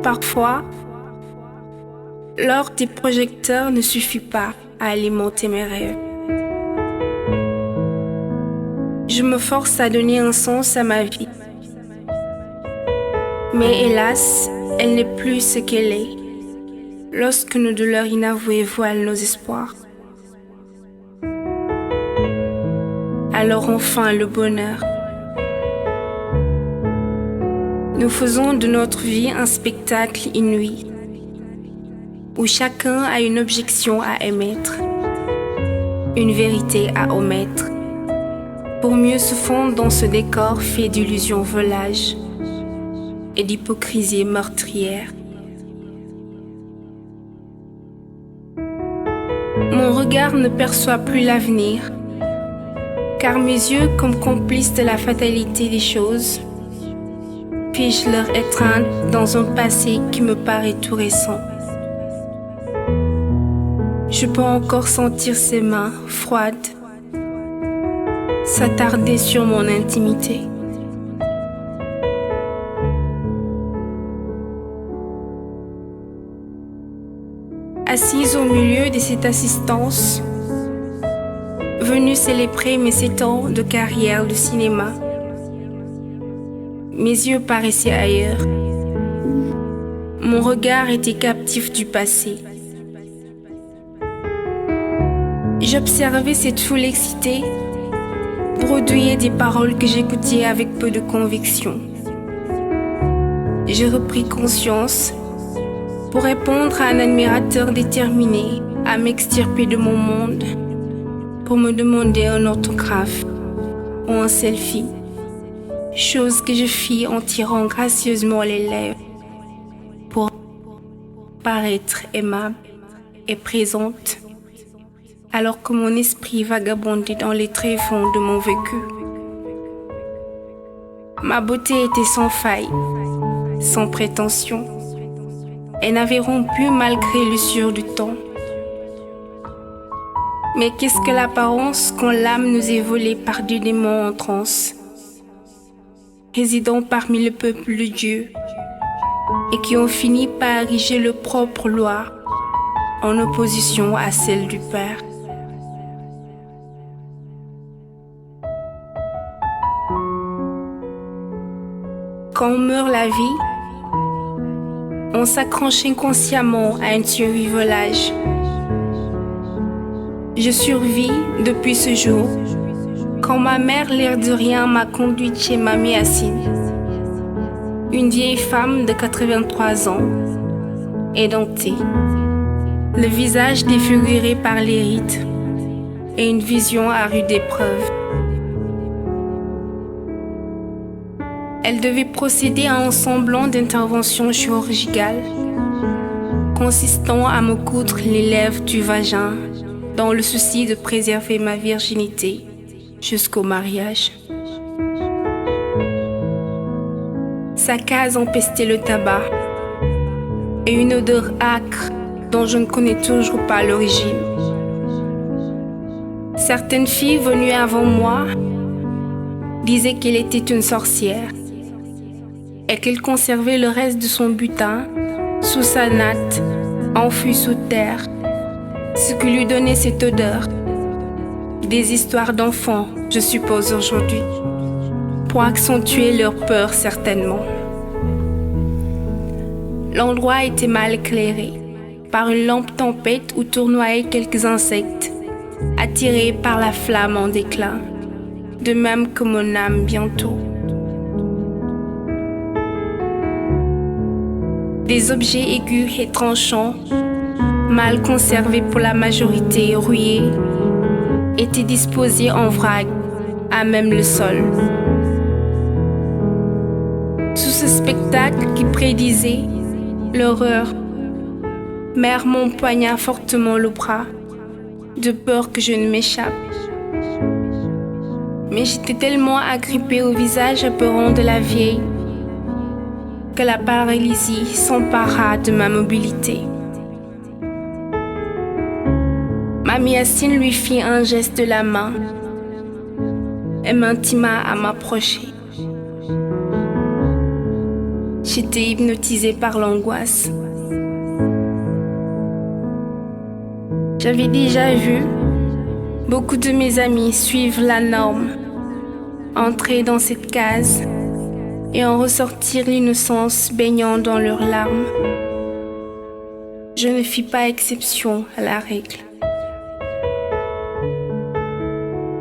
Parfois, l'or des projecteurs ne suffit pas à alimenter mes rêves. Je me force à donner un sens à ma vie. Mais hélas, elle n'est plus ce qu'elle est lorsque nos douleurs inavouées voilent nos espoirs. Alors enfin le bonheur. Nous faisons de notre vie un spectacle inouï, où chacun a une objection à émettre, une vérité à omettre, pour mieux se fondre dans ce décor fait d'illusions volages et d'hypocrisie meurtrière. Mon regard ne perçoit plus l'avenir, car mes yeux, comme complices de la fatalité des choses, figent leur étreinte dans un passé qui me paraît tout récent. Je peux encore sentir ses mains froides s'attarder sur mon intimité. Assise au milieu de cette assistance, venue célébrer mes 7 ans de carrière de cinéma, mes yeux paraissaient ailleurs. Mon regard était captif du passé. J'observais cette foule excitée, bredouiller des paroles que j'écoutais avec peu de conviction. J'ai repris conscience pour répondre à un admirateur déterminé à m'extirper de mon monde, pour me demander un autographe ou un selfie, chose que je fis en tirant gracieusement les lèvres pour paraître aimable et présente, alors que mon esprit vagabondait dans les tréfonds de mon vécu. Ma beauté était sans faille, sans prétention, et n'avait rompu malgré l'usure du temps. Mais qu'est-ce que l'apparence quand l'âme nous est volée par des démons en transe, résidant parmi le peuple de Dieu, et qui ont fini par ériger leur propre loi en opposition à celle du Père. Quand on meurt la vie, on s'accroche inconsciemment à un survivolage. Je survis depuis ce jour, quand ma mère, l'air de rien, m'a conduite chez Mamie Yacine, une vieille femme de 83 ans, édentée, le visage défiguré par les rides et une vision à rude épreuve. Elle devait procéder à un semblant d'intervention chirurgicale, consistant à me coudre les lèvres du vagin dans le souci de préserver ma virginité jusqu'au mariage. Sa case empestait le tabac et une odeur âcre dont je ne connais toujours pas l'origine. Certaines filles venues avant moi disaient qu'elle était une sorcière et qu'elle conservait le reste de son butin sous sa natte, enfoui sous terre, ce qui lui donnait cette odeur. Des histoires d'enfants, je suppose aujourd'hui, pour accentuer leur peur certainement. L'endroit était mal éclairé par une lampe tempête où tournoyaient quelques insectes, attirés par la flamme en déclin, de même que mon âme bientôt. Des objets aigus et tranchants, mal conservés pour la majorité rouillés, étaient disposés en vrac, à même le sol. Sous ce spectacle qui prédisait l'horreur, mère m'empoigna fortement le bras, de peur que je ne m'échappe. Mais j'étais tellement agrippée au visage apeurant de la vieille que la paralysie s'empara de ma mobilité. Mamie Yacine lui fit un geste de la main et m'intima à m'approcher. J'étais hypnotisée par l'angoisse. J'avais déjà vu beaucoup de mes amis suivre la norme, entrer dans cette case et en ressortir l'innocence baignant dans leurs larmes. Je ne fis pas exception à la règle.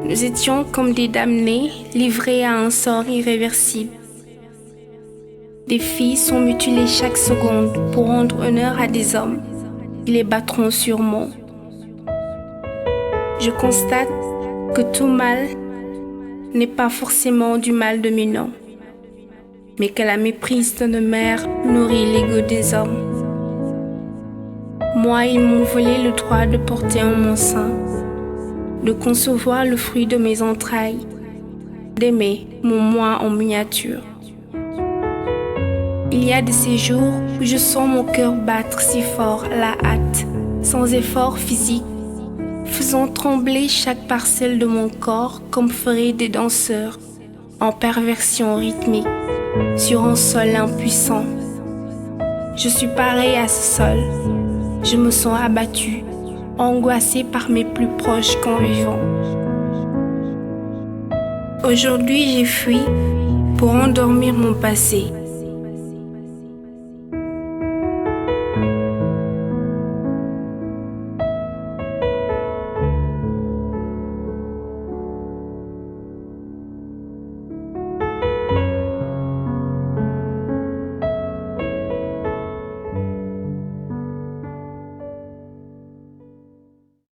Nous étions comme des damnés livrés à un sort irréversible. Des filles sont mutilées chaque seconde pour rendre honneur à des hommes qui les battront sûrement. Je constate que tout mal n'est pas forcément du mal dominant, mais que la méprise d'une mère nourrit l'ego des hommes. Moi, ils m'ont volé le droit de porter en mon sein, de concevoir le fruit de mes entrailles, d'aimer mon moi en miniature. Il y a de ces jours où je sens mon cœur battre si fort à la hâte, sans effort physique, faisant trembler chaque parcelle de mon corps comme feraient des danseurs en perversion rythmique sur un sol impuissant. Je suis pareil à ce sol. Je me sens abattue, angoissée par mes plus proches convivants. Aujourd'hui, j'ai fui pour endormir mon passé.